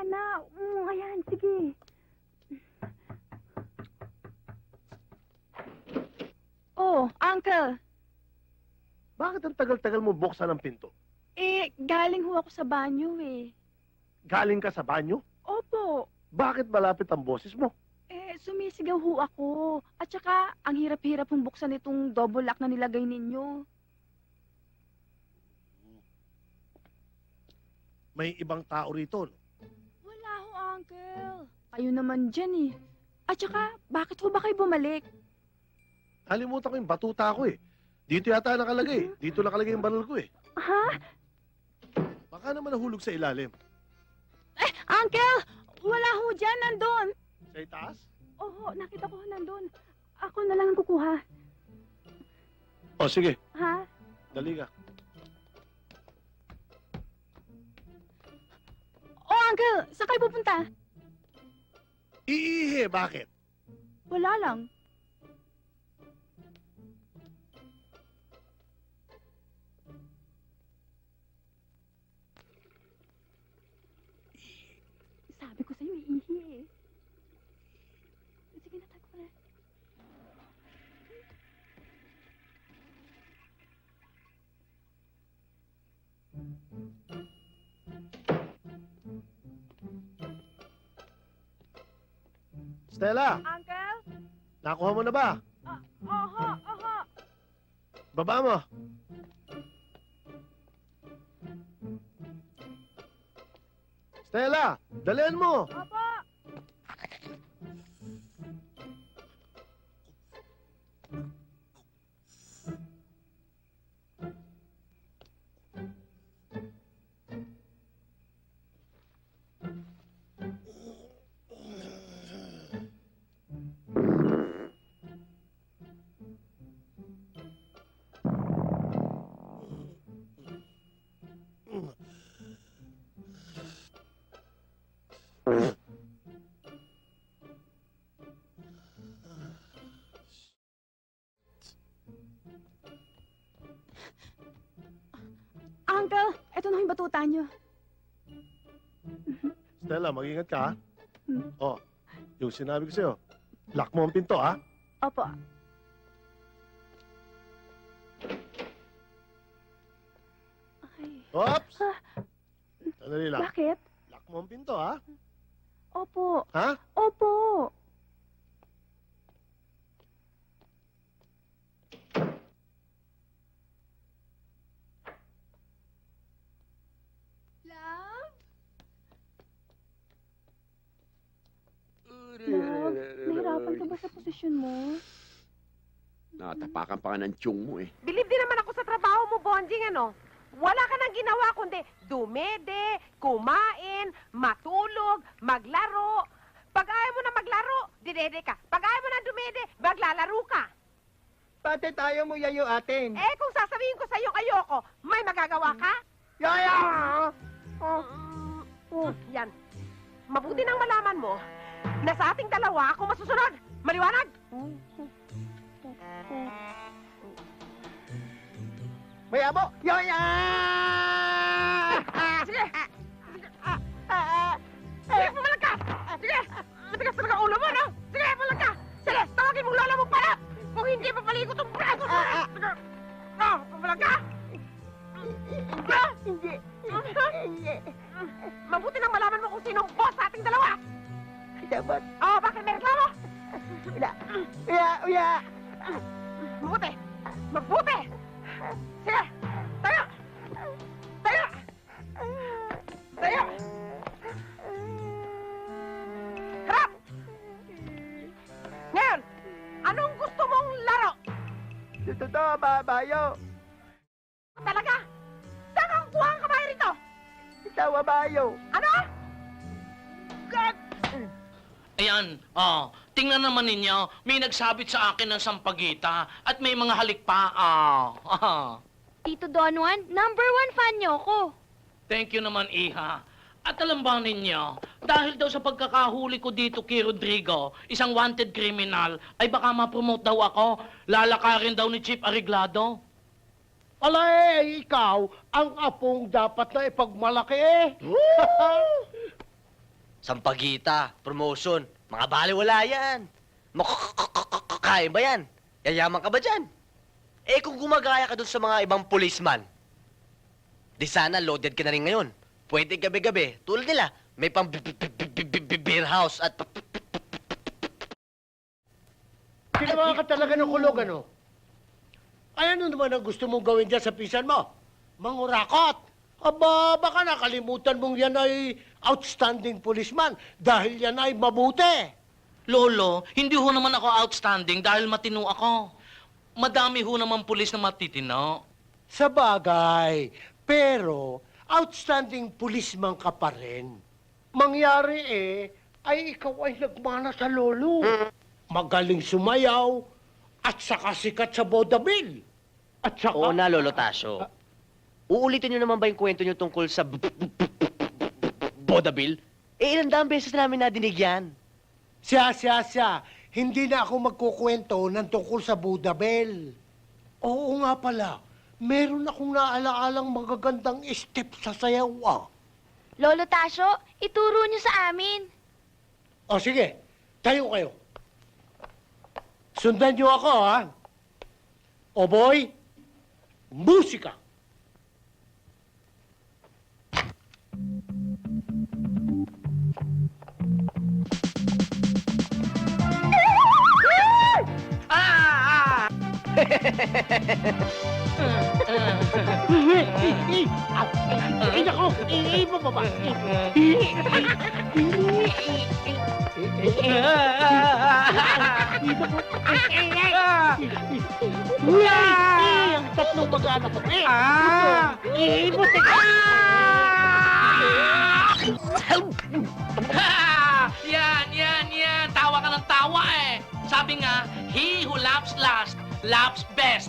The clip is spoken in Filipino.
na. Ayan, sige. Oh, Uncle. Bakit ang tagal-tagal mo buksan ang pinto? Galing ho ako sa banyo eh. Galing ka sa banyo? Opo. Bakit malapit ang boses mo? Sumisigaw ho ako. At saka, ang hirap-hirap hong buksan itong double lock na nilagay ninyo. May ibang tao rito, no? Wala ho, Uncle. Kayo naman dyan eh. At saka, bakit ho ba kayo bumalik? Halimutan ko yung batuta ko eh. Dito yata nakalagay. Dito nakalagay yung baril ko eh. Ha? Baka naman nahulog sa ilalim. Uncle! Wala ho dyan, nandun. Sa itaas? Oo, nakita ko nandun. Ako na lang ang kukuha. O sige, Ha? dali ka. Oh, Uncle! Saan kayo pupunta? Iihe, bakit? Wala lang. Sabi ko sa'yo, iihi eh. Sige na, tago ka na. Stella, Uncle? nakuha mo na ba? Oho, oho. Baba mo. Stella, dalian mo. Opo. Uncle, eto na yung batuta nyo. Stella, mag-ingat ka, ha? Hmm. Oh, yung sinabi ko sa'yo, lock mo ang pinto, ha? Opo. Ay. Oops! Ah, Sandali lang. bakit? Lock mo ang pinto, ha? Opo. Ha? Opo. Love? Love, nahirapan ka ba sa posisyon mo? Nakatapakan pa ka ng tiyong mo eh. Bilib din naman ako sa trabaho mo, Bonjing, ano? Wala ka nang ginawa kundi dumede, kumain, matulog, maglaro. Pag ayaw mo na maglaro, didede ka. Pag ayaw mo na dumede, maglalaro ka. Pati tayo mo yayo atin. Eh, kung sasabihin ko sa iyo ayoko, may magagawa ka? Yaya! Yan. Mabuti nang malaman mo na sa ating dalawa ako masusunod. Maliwanag? May amo! Yaya! Sige! Sige, pumalag ka! Sige! Matigas talaga ulo mo, no? Sige, pumalag ka! Sige, tawagin mong lola mong para! Kung hindi papaliko itong braso mo! Sige! Pumalag ka! Hindi. Hindi. Mabuti nang malaman mo kung sino ang boss sa ating dalawa! Dapat. Oh, bakit may reklamo? Uya! Uya! Uya! Mabuti! Mabuti! Sige! Tayo! Tayo! Tayo! Harap! Ngayon, anong gusto mong laro? Totoo ba, bayo? Talaga? Saan ang kuha ang kamay rito? Itawa bayo. Ano? God! Ayan, tingnan naman ninyo, may nagsabit sa akin ng sampagita at may mga halik pa, Tito Don Juan, #1 fan niyo ko. Thank you naman, Iha. At alam ba ninyo, dahil daw sa pagkakahuli ko dito kay Rodrigo, isang wanted criminal, ay baka ma-promote daw ako, lalakarin daw ni Chief Ariglado. Alay, ikaw, ang apong dapat na ipagmalaki eh. Sampagita, promotion, mga baliwala yan. Makakain ba yan? Yayaman ka ba dyan? Eh kung gumagaya ka dun sa mga ibang policeman, di sana loaded ka na rin ngayon. Pwede gabi-gabi, tulad nila, may pang beer house at Ginawa ka talaga ng kulog, ano? Ay, ano naman ang gusto mong gawin dyan sa pisan mo? Mangurakot! Aba, baka nakalimutan mong yan ay outstanding policeman dahil yan ay mabuti. Lolo, hindi ho naman ako outstanding dahil matino ako. Madami ho naman pulis na matitino. Sa bagay, pero outstanding policeman ka pa rin. Mangyari ay ikaw ay nagmana sa lolo. Magaling sumayaw at saka sikat sa vaudeville. At saka... Oo na, Lolo Tasyo. Uulitin niyo naman ba yung kwento niyo tungkol sa vaudeville? Eh, ilang daang beses namin nadinig yan. Siya. Hindi na ako magkukwento ng tungkol sa vaudeville. Oo nga pala. Meron akong naaalaalang magagandang step sa sayaw, ah. Lolo Tasyo, ituro niyo sa amin. O sige, tayo kayo. Sundan niyo ako, ha? O boy, musika! Ay, nako! Ibababa! Ang tatlong mag-anak ko. Ibutik! Yan. Tawa ka ng tawa eh. Sabi nga, he who laughs last, laughs best.